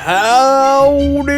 Howdy,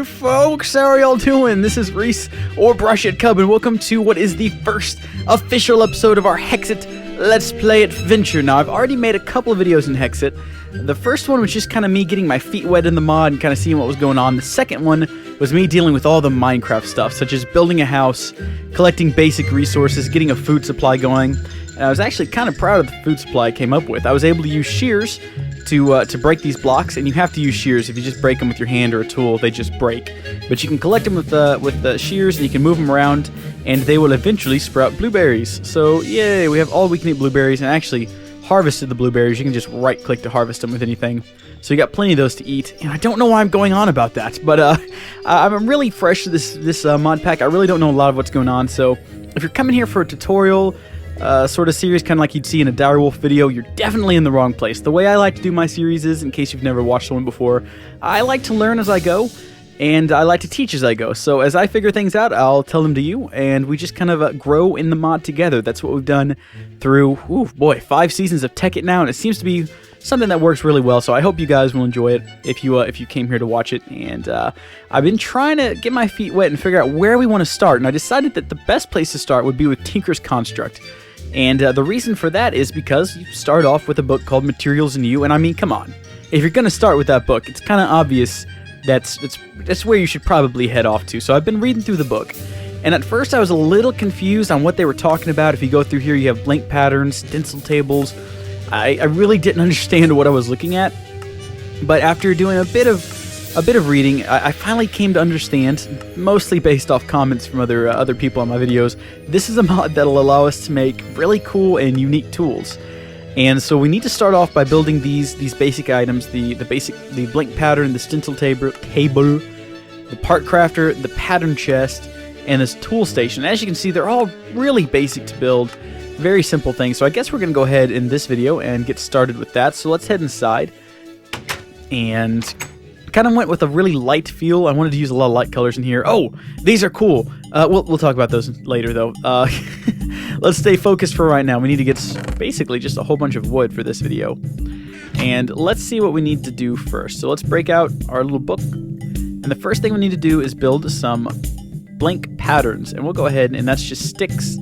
folks. How are y'all doing? This is Reese, or Brush It Cub, and welcome to what is the first official episode of our Hexxit Let's Play Adventure. Now, I've already made a couple of videos in Hexxit. The first one was just kind of me getting my feet wet in the mod and kind of seeing what was going on. The second one was me dealing with all the Minecraft stuff, such as building a house, collecting basic resources, getting a food supply going. And I was actually kind of proud of the food supply I came up with. I was able to use shears to break these blocks, and you have to use shears. If you just break them with your hand or a tool, they just break. But you can collect them with the shears, and you can move them around, and they will eventually sprout blueberries. So yay, we have all we can eat blueberries, and actually harvested the blueberries. You can just right click to harvest them with anything. So you got plenty of those to eat, and I don't know why I'm going on about that, but I'm really fresh to this mod pack. I really don't know a lot of what's going on, so if you're coming here for a tutorial sort of series, kind of like you'd see in a Direwolf video, you're definitely in the wrong place. The way I like to do my series is, in case you've never watched one before, I like to learn as I go, and I like to teach as I go. So as I figure things out, I'll tell them to you, and we just kind of grow in the mod together. That's what we've done through, 5 seasons of Tech It now, and it seems to be something that works really well. So I hope you guys will enjoy it if you came here to watch it. And I've been trying to get my feet wet and figure out where we want to start, and I decided that the best place to start would be with Tinker's Construct. And the reason for that is because you start off with a book called Materials in You, and I mean, come on. If you're going to start with that book, it's kind of obvious that's where you should probably head off to. So I've been reading through the book, and at first I was a little confused on what they were talking about. If you go through here, you have blank patterns, stencil tables. I really didn't understand what I was looking at, but after doing a bit of reading, I finally came to understand, mostly based off comments from other people on my videos. This is a mod that'll allow us to make really cool and unique tools. And so we need to start off by building these basic items, the blank pattern, the stencil table, the part crafter, the pattern chest, and this tool station. As you can see, they're all really basic to build, very simple things. So I guess we're going to go ahead in this video and get started with that. So let's head inside, and kind of went with a really light feel. I wanted to use a lot of light colors in here. Oh, these are cool. We'll talk about those later, though. Let's stay focused for right now. We need to get basically just a whole bunch of wood for this video. And let's see what we need to do first. So let's break out our little book. And the first thing we need to do is build some blank patterns. And we'll go ahead, and that's just sticks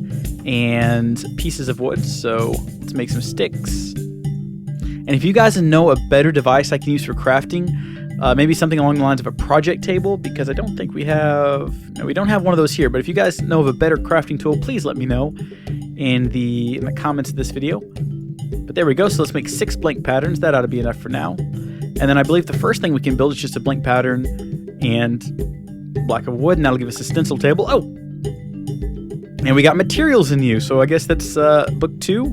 and pieces of wood. So let's make some sticks. And if you guys know a better device I can use for crafting, maybe something along the lines of a project table, because I don't think we don't have one of those here. But if you guys know of a better crafting tool, please let me know in the comments of this video. But there we go. So let's make 6 blank patterns. That ought to be enough for now. And then I believe the first thing we can build is just a blank pattern and a block of wood, and that'll give us a stencil table. Oh! And we got Materials in You, so I guess that's book 2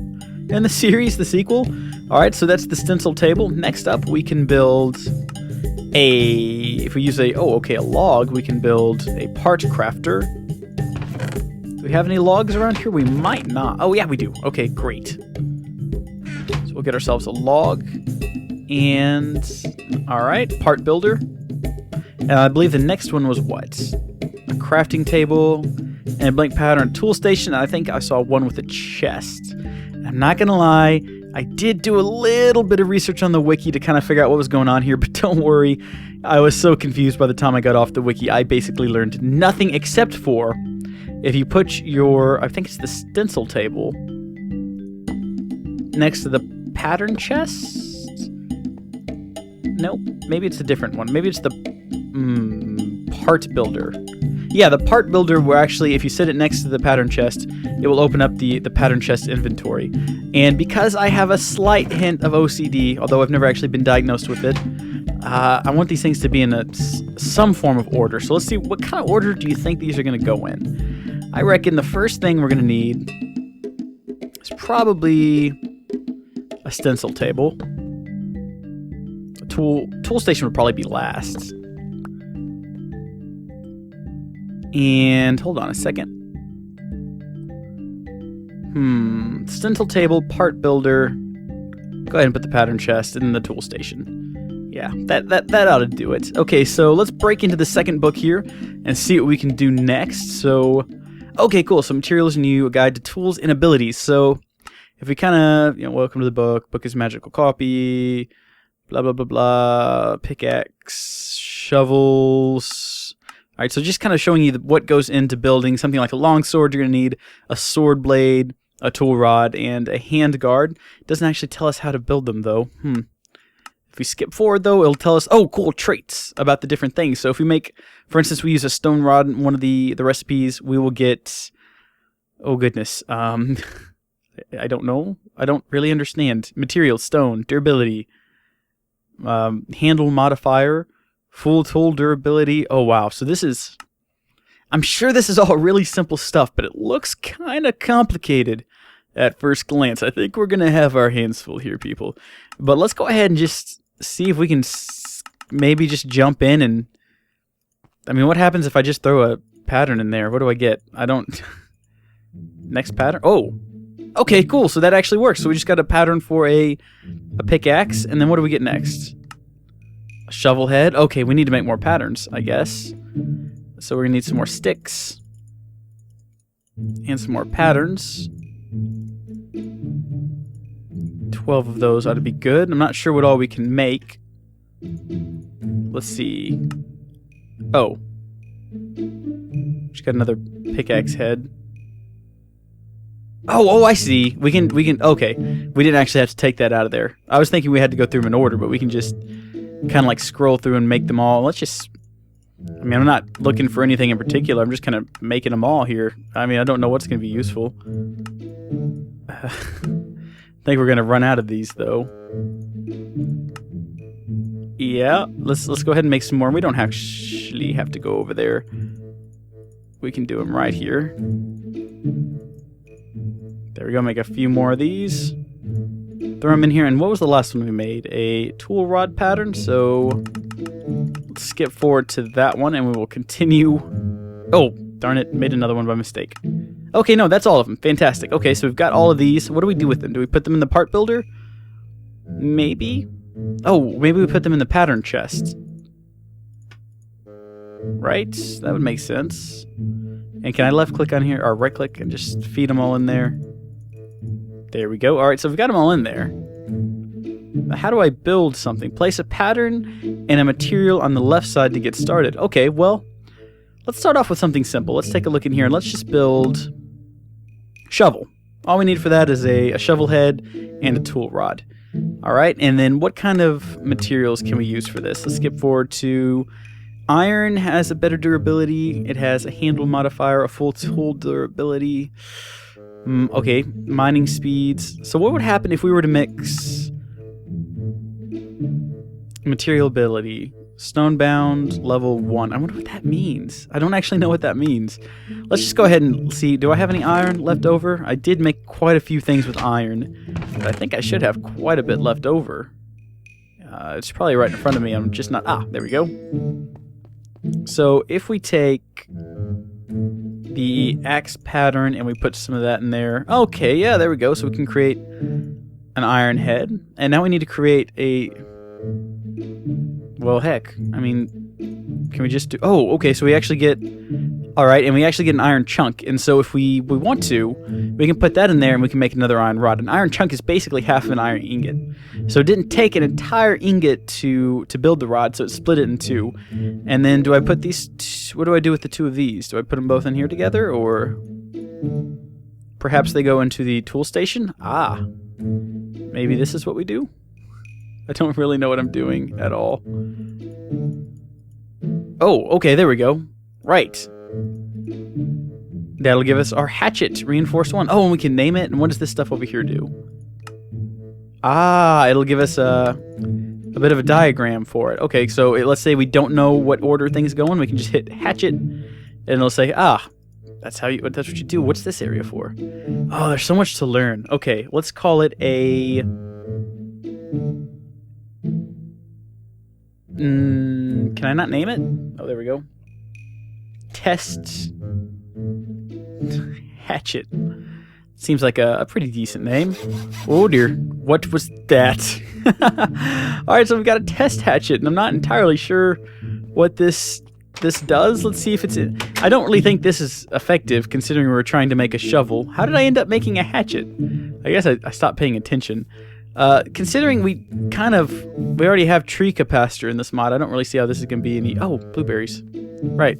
in the series, the sequel. Alright, so that's the stencil table. Next up, we can build if we use a log, we can build a part crafter. Do we have any logs around here? We might not. Oh yeah, we do. Okay, great. So we'll get ourselves a log, and alright, part builder. And I believe the next one was what? A crafting table and a blank pattern tool station. I think I saw one with a chest. I'm not gonna lie, I did do a little bit of research on the wiki to kind of figure out what was going on here, but don't worry, I was so confused by the time I got off the wiki. I basically learned nothing except for if you put your, I think it's the stencil table, next to the pattern chest? Nope, maybe it's a different one. Maybe it's the part builder. Yeah, the part builder, where actually if you set it next to the pattern chest, it will open up the pattern chest inventory. And because I have a slight hint of OCD, although I've never actually been diagnosed with it, I want these things to be in some form of order. So let's see, what kind of order do you think these are going to go in? I reckon the first thing we're going to need is probably a stencil table. A tool station would probably be last. And hold on a second. Stencil table, part builder. Go ahead and put the pattern chest in the tool station. Yeah, that ought to do it. Okay, so let's break into the second book here and see what we can do next. So, okay, cool. So Materials in You, a guide to tools and abilities. So if we kind of, welcome to the book. Book is magical copy. Blah, blah, blah, blah. Pickaxe, shovels. All right, so just kind of showing you what goes into building something like a long sword. You're going to need a sword blade, a tool rod, and a hand guard. It doesn't actually tell us how to build them, though. If we skip forward, though, it'll tell us, oh, cool, traits about the different things. So if we make, for instance, we use a stone rod in one of the recipes, we will get, oh, goodness, I don't know. I don't really understand. Material, stone, durability, handle modifier, full tool durability. Oh, wow. So this is, I'm sure this is all really simple stuff, but it looks kind of complicated at first glance. I think we're going to have our hands full here, people. But let's go ahead and just see if we can maybe just jump in and... I mean, what happens if I just throw a pattern in there? What do I get? I don't... Next pattern? Oh! Okay, cool. So that actually works. So we just got a pattern for a pickaxe. And then what do we get next? A shovel head. Okay, we need to make more patterns, I guess. So we're going to need some more sticks. And some more patterns. 12 of those ought to be good. I'm not sure what all we can make. Let's see. Oh. Just got another pickaxe head. Oh, I see. We can, okay. We didn't actually have to take that out of there. I was thinking we had to go through them in order, but we can just kind of like scroll through and make them all. Let's just, I mean, I'm not looking for anything in particular. I'm just kind of making them all here. I mean, I don't know what's going to be useful. I think we're going to run out of these, though. Yeah, let's go ahead and make some more. We don't actually have to go over there. We can do them right here. There we go, make a few more of these. Throw them in here, and what was the last one we made? A tool rod pattern, so let's skip forward to that one, and we will continue. Oh, darn it, made another one by mistake. Okay, no, that's all of them. Fantastic. Okay, so we've got all of these. What do we do with them? Do we put them in the part builder? Maybe? Oh, maybe we put them in the pattern chest. Right? That would make sense. And can I left click on here, or right click, and just feed them all in there? There we go. Alright, so we've got them all in there. But how do I build something? Place a pattern and a material on the left side to get started. Okay, well, let's start off with something simple. Let's take a look in here and let's just build shovel. All we need for that is a shovel head and a tool rod. Alright, and then what kind of materials can we use for this? Let's skip forward to iron. Has a better durability. It has a handle modifier, a full tool durability. Okay, mining speeds. So what would happen if we were to mix material ability, stonebound, level 1? I wonder what that means. I don't actually know what that means. Let's just go ahead and see. Do I have any iron left over? I did make quite a few things with iron, but I think I should have quite a bit left over. It's probably right in front of me. I'm just not... Ah, there we go. So if we take the axe pattern and we put some of that in there. Okay, yeah, there we go. So we can create an iron head. And now we need to create a... Well, heck. I mean, can we just do... Oh, okay, so we actually get... Alright, and we actually get an iron chunk. And so if we want to, we can put that in there and we can make another iron rod. An iron chunk is basically half of an iron ingot. So it didn't take an entire ingot to build the rod, so it split it in two. And then do I put these... What do I do with the two of these? Do I put them both in here together, or... Perhaps they go into the tool station? Ah. Maybe this is what we do? I don't really know what I'm doing at all. Oh, okay, there we go. Right. That'll give us our hatchet, reinforced 1. Oh, and we can name it. And what does this stuff over here do? Ah, it'll give us a bit of a diagram for it. Okay, so let's say we don't know what order things go in. We can just hit hatchet, and it'll say, ah, that's what you do. What's this area for? Oh, there's so much to learn. Okay, let's call it a... can I not name it? Oh, there we go. Test hatchet. Seems like a pretty decent name. Oh dear, what was that? Alright, so we've got a test hatchet, and I'm not entirely sure what this does. Let's see if it's... I don't really think this is effective, considering we were trying to make a shovel. How did I end up making a hatchet? I guess I stopped paying attention. Considering we already have tree capacitor in this mod, I don't really see how this is going to be any... Oh, blueberries. Right.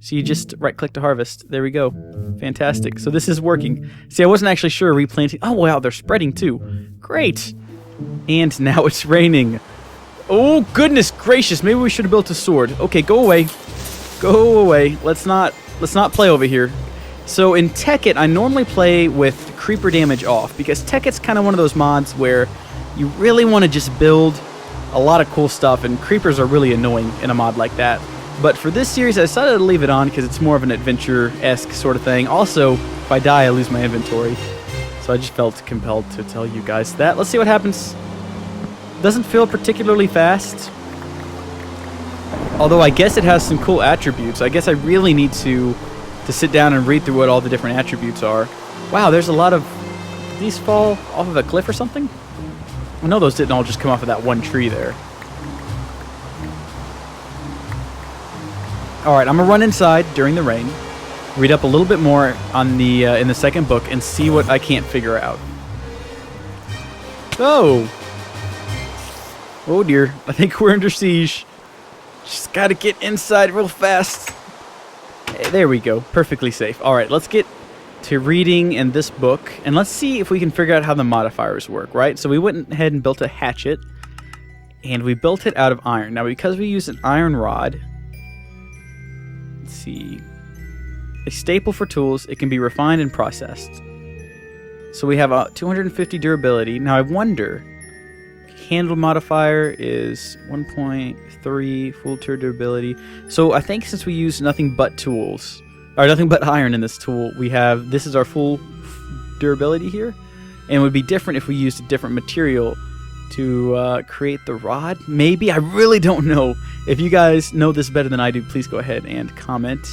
So you just right-click to harvest. There we go. Fantastic. So this is working. See, I wasn't actually sure replanting... Oh, wow, they're spreading too. Great. And now it's raining. Oh, goodness gracious. Maybe we should have built a sword. Okay, go away. Go away. Let's not play over here. So in Hexxit, I normally play with creeper damage off, because Hexxit's kind of one of those mods where you really want to just build a lot of cool stuff, and creepers are really annoying in a mod like that. But for this series, I decided to leave it on because it's more of an adventure-esque sort of thing. Also, if I die, I lose my inventory. So I just felt compelled to tell you guys that. Let's see what happens. Doesn't feel particularly fast. Although I guess it has some cool attributes. I guess I really need to sit down and read through what all the different attributes are. Wow, there's a lot of... Did these fall off of a cliff or something? I know those didn't all just come off of that one tree there. Alright, I'm gonna run inside during the rain, read up a little bit more on the in the second book, and see what I can't figure out. Oh! Oh dear, I think we're under siege. Just gotta get inside real fast. Hey, there we go, perfectly safe. Alright, let's get to reading in this book, and let's see if we can figure out how the modifiers work, right? So we went ahead and built a hatchet, and we built it out of iron. Now, because we use an iron rod... Let's see. A staple for tools, it can be refined and processed. So we have a 250 durability. Now I wonder, handle modifier is 1.3, full durability. So I think since we use nothing but tools, or nothing but iron in this tool, this is our full durability here. And it would be different if we used a different material to create the rod. Maybe, I really don't know. If you guys know this better than I do, please go ahead and comment.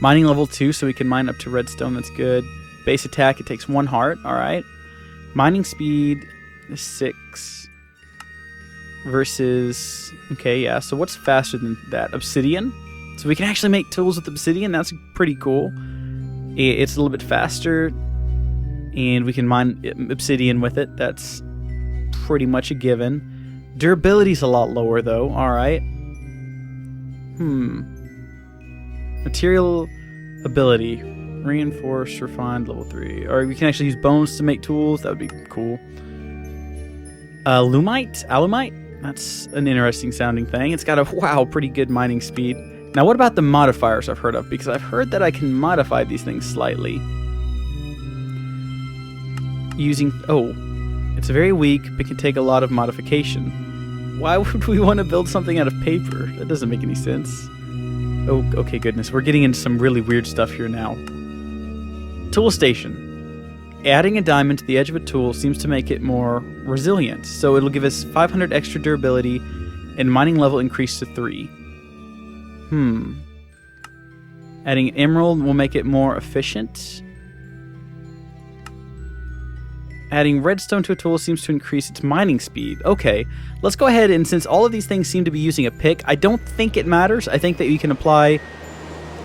Mining level 2, so we can mine up to redstone, that's good. Base attack, it takes 1 heart, alright. Mining speed is 6. Versus, okay, yeah, so what's faster than that? Obsidian? So we can actually make tools with obsidian, that's pretty cool. It's a little bit faster, and we can mine obsidian with it, that's pretty much a given. Durability's a lot lower though, alright. Material ability. Reinforced, refined, level 3. Or we can actually use bones to make tools, that would be cool. Alumite? That's an interesting sounding thing. It's got a, wow, pretty good mining speed. Now what about the modifiers I've heard of? Because I've heard that I can modify these things slightly. Using, it's very weak, but can take a lot of modification. Why would we want to build something out of paper? That doesn't make any sense. Oh, okay, goodness. We're getting into some really weird stuff here now. Tool station. Adding a diamond to the edge of a tool seems to make it more resilient. So it'll give us 500 extra durability and mining level increase to 3. Adding an emerald will make it more efficient. Adding redstone to a tool seems to increase its mining speed. Okay, let's go ahead, and since all of these things seem to be using a pick, I don't think it matters. I think that you can apply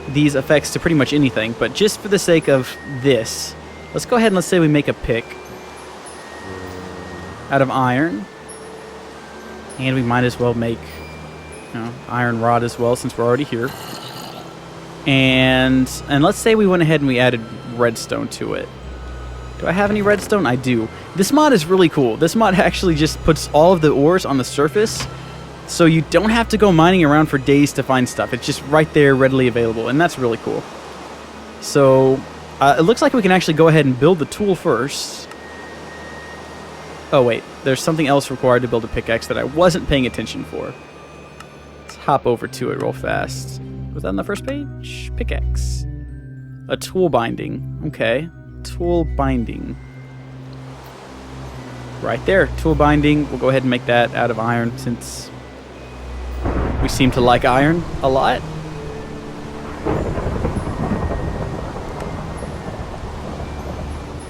these effects to pretty much anything, but just for the sake of this, let's go ahead and let's say we make a pick out of iron. And we might as well make, iron rod as well, since we're already here. And let's say we went ahead and we added redstone to it. Do I have any redstone? I do. This mod is really cool. This mod actually just puts all of the ores on the surface, so you don't have to go mining around for days to find stuff. It's just right there, readily available, and that's really cool. So, it looks like we can actually go ahead and build the tool first. Oh wait, there's something else required to build a pickaxe that I wasn't paying attention for. Let's hop over to it real fast. Was that on the first page? Pickaxe. A tool binding. Okay. Tool binding. Right there, tool binding. We'll go ahead and make that out of iron since we seem to like iron a lot.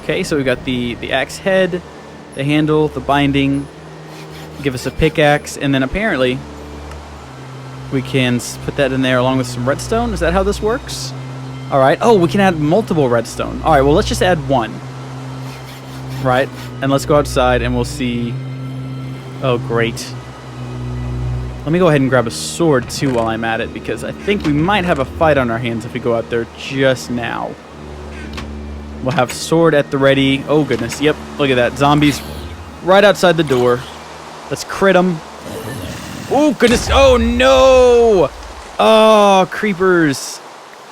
Okay, so we've got the axe head, the handle, the binding, give us a pickaxe, and then apparently we can put that in there along with some redstone. Is that how this works? Alright, oh, we can add multiple redstone. Alright, well, let's just add 1. Right? And let's go outside and we'll see... Oh, great. Let me go ahead and grab a sword, too, while I'm at it, because I think we might have a fight on our hands if we go out there just now. We'll have sword at the ready. Oh, goodness. Yep, look at that. Zombies right outside the door. Let's crit them. Oh, goodness. Oh, no! Oh, creepers.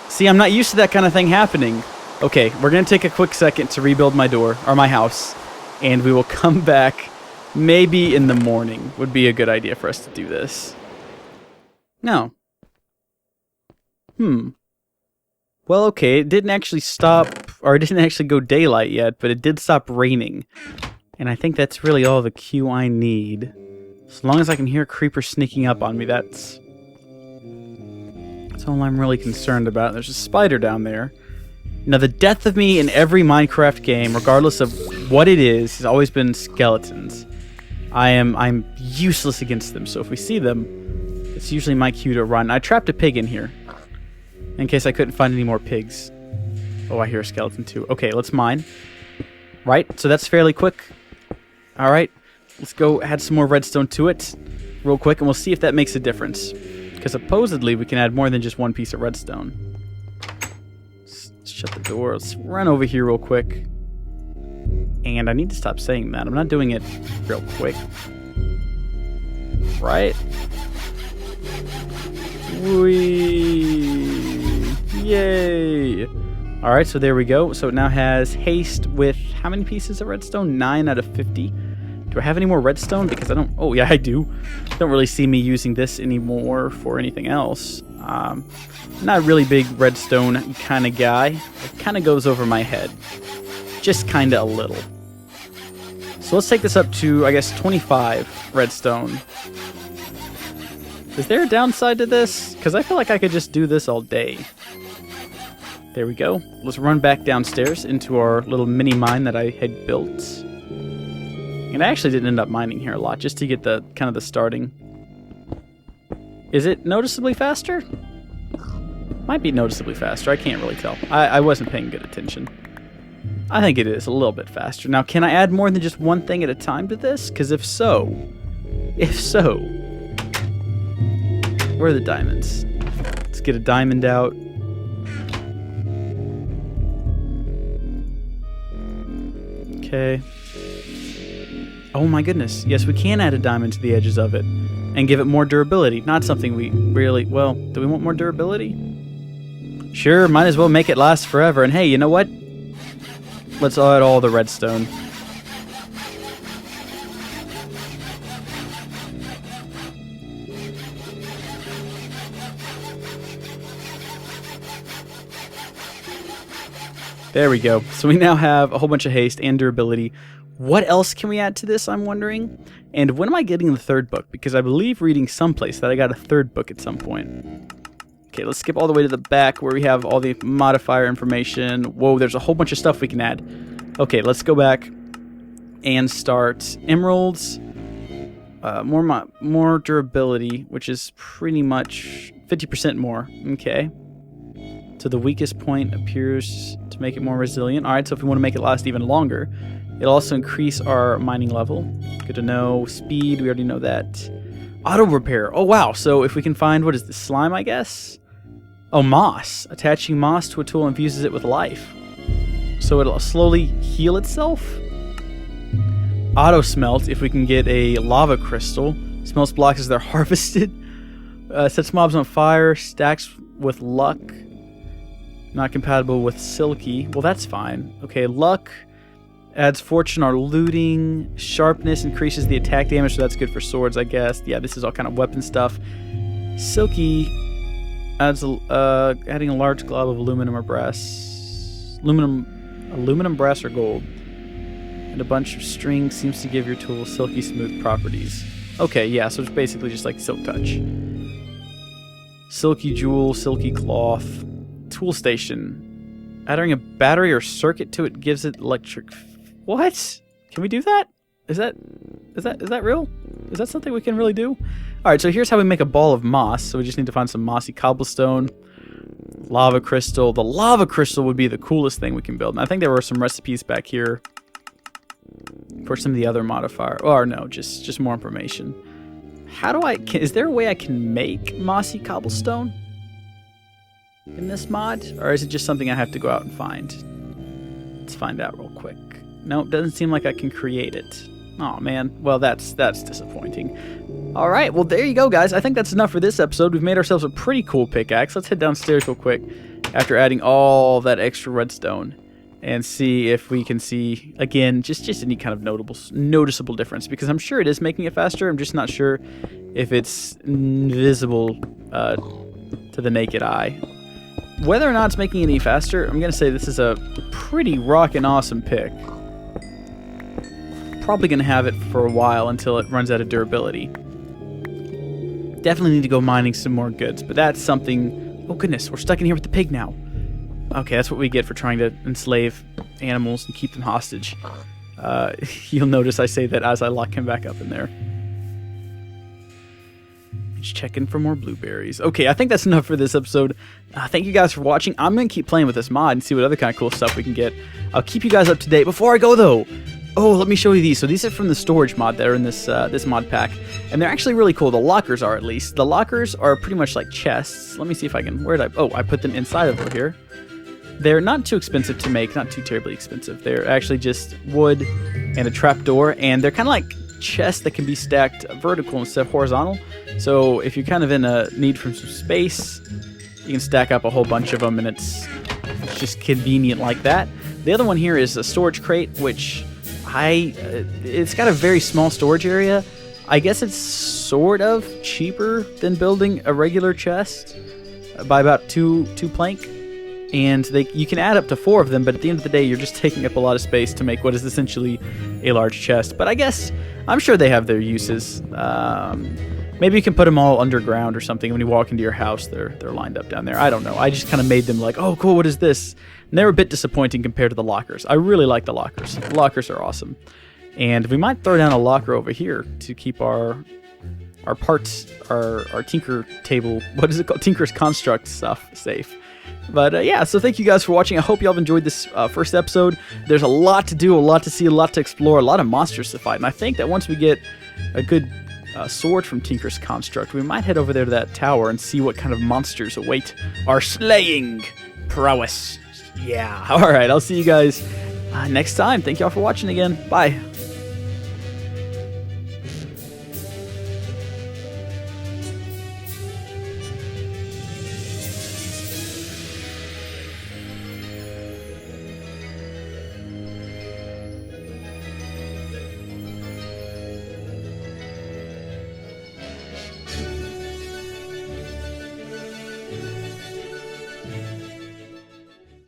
See, I'm not used to that kind of thing happening. Okay, we're going to take a quick second to rebuild my door, or my house, and we will come back maybe in the morning. Would be a good idea for us to do this. No. Well, okay, it didn't actually stop, or it didn't actually go daylight yet, but it did stop raining. And I think that's really all the cue I need. As long as I can hear creepers sneaking up on me, that's all I'm really concerned about. There's a spider down there. Now, the death of me in every Minecraft game, regardless of what it is, has always been skeletons. I'm useless against them, so if we see them, it's usually my cue to run. I trapped a pig in here, in case I couldn't find any more pigs. Oh, I hear a skeleton too. Okay, let's mine. Right, so that's fairly quick. Alright, let's go add some more redstone to it real quick, and we'll see if that makes a difference. Because supposedly we can add more than just one piece of redstone. Let's shut the door. Let's run over here real quick. And I need to stop saying that. I'm not doing it real quick. Right? Whee! Yay! Alright, so there we go. So it now has haste with how many pieces of redstone? 9 out of 50. Do I have any more redstone? Because I don't... Oh, yeah, I do. Don't really see me using this anymore for anything else. Not a really big redstone kind of guy. It kind of goes over my head. Just kind of a little. So let's take this up to, I guess, 25 redstone. Is there a downside to this? Because I feel like I could just do this all day. There we go. Let's run back downstairs into our little mini mine that I had built. And I actually didn't end up mining here a lot, just to get the kind of the starting. Is it noticeably faster? Might be noticeably faster. I can't really tell. I wasn't paying good attention. I think it is a little bit faster. Now, can I add more than just one thing at a time to this? Because if so, where are the diamonds? Let's get a diamond out. Okay. Oh my goodness. Yes, we can add a diamond to the edges of it and give it more durability. Not something we really... Well, do we want more durability? Sure, might as well make it last forever. And hey, you know what? Let's add all the redstone. There we go. So we now have a whole bunch of haste and durability. What else can we add to this, I'm wondering? And when am I getting the third book? Because I believe reading someplace that I got a third book at some point. Okay, let's skip all the way to the back where we have all the modifier information. Whoa, there's a whole bunch of stuff we can add. Okay, let's go back and start emeralds. More durability, which is pretty much 50% more. Okay. So the weakest point appears to make it more resilient. Alright, so if we want to make it last even longer, it'll also increase our mining level. Good to know. Speed, we already know that. Auto repair. Oh, wow. So if we can find, what is this, slime, I guess? Oh, moss. Attaching moss to a tool infuses it with life. So it'll slowly heal itself. Auto smelt, if we can get a lava crystal. Smelts blocks as they're harvested. Sets mobs on fire. Stacks with luck. Not compatible with silky. Well, that's fine. Okay, luck adds fortune or looting. Sharpness increases the attack damage, so that's good for swords, I guess. Yeah, this is all kind of weapon stuff. Silky adds adding a large glob of aluminum or brass. Aluminum, brass, or gold. And a bunch of string seems to give your tool silky smooth properties. Okay, yeah, so it's basically just like silk touch. Silky jewel, silky cloth. Tool station. Adding a battery or circuit to it gives it electric... What? Can we do that? Is that real? Is that something we can really do? Alright, so here's how we make a ball of moss. So we just need to find some mossy cobblestone. Lava crystal. The lava crystal would be the coolest thing we can build. And I think there were some recipes back here for some of the other modifier. Or no, just more information. How do is there a way I can make mossy cobblestone in this mod? Or is it just something I have to go out and find? Let's find out real quick. Nope, doesn't seem like I can create it. Oh man, well that's disappointing. Alright, well there you go guys. I think that's enough for this episode. We've made ourselves a pretty cool pickaxe. Let's head downstairs real quick after adding all that extra redstone and see if we can see, again, just any kind of noticeable difference, because I'm sure it is making it faster. I'm just not sure if it's visible to the naked eye. Whether or not it's making it any faster, I'm going to say this is a pretty rockin' awesome pick. Probably going to have it for a while until it runs out of durability. Definitely need to go mining some more goods, but that's something... Oh goodness, we're stuck in here with the pig now. Okay, that's what we get for trying to enslave animals and keep them hostage. You'll notice I say that as I lock him back up in there. Just checking for more blueberries. Okay, I think that's enough for this episode. Thank you guys for watching. I'm going to keep playing with this mod and see what other kind of cool stuff we can get. I'll keep you guys up to date. Before I go, though... Oh, let me show you these. So these are from the storage mod that are in this this mod pack, and they're actually really cool. The lockers are, at least. The lockers are pretty much like chests. Let me see if I can... I put them inside of here. They're not too expensive to make, not too terribly expensive. They're actually just wood and a trapdoor, and they're kind of like chests that can be stacked vertical instead of horizontal. So if you're kind of in a need for some space, you can stack up a whole bunch of them, and it's just convenient like that. The other one here is a storage crate, which... it's got a very small storage area. I guess it's sort of cheaper than building a regular chest by about two plank, and you can add up to 4 of them, but at the end of the day you're just taking up a lot of space to make what is essentially a large chest. But I guess I'm sure they have their uses. Maybe you can put them all underground or something. When you walk into your house, they're lined up down there. I don't know. I just kind of made them like, oh cool, what is this? And they're a bit disappointing compared to the lockers. I really like the lockers. The lockers are awesome. And we might throw down a locker over here to keep our parts, our tinker table, what is it called? Tinker's Construct stuff safe. But yeah, so thank you guys for watching. I hope y'all have enjoyed this first episode. There's a lot to do, a lot to see, a lot to explore, a lot of monsters to fight. And I think that once we get a good sword from Tinker's Construct, we might head over there to that tower and see what kind of monsters await our slaying prowess. Yeah. All right, I'll see you guys next time. Thank y'all for watching again. Bye.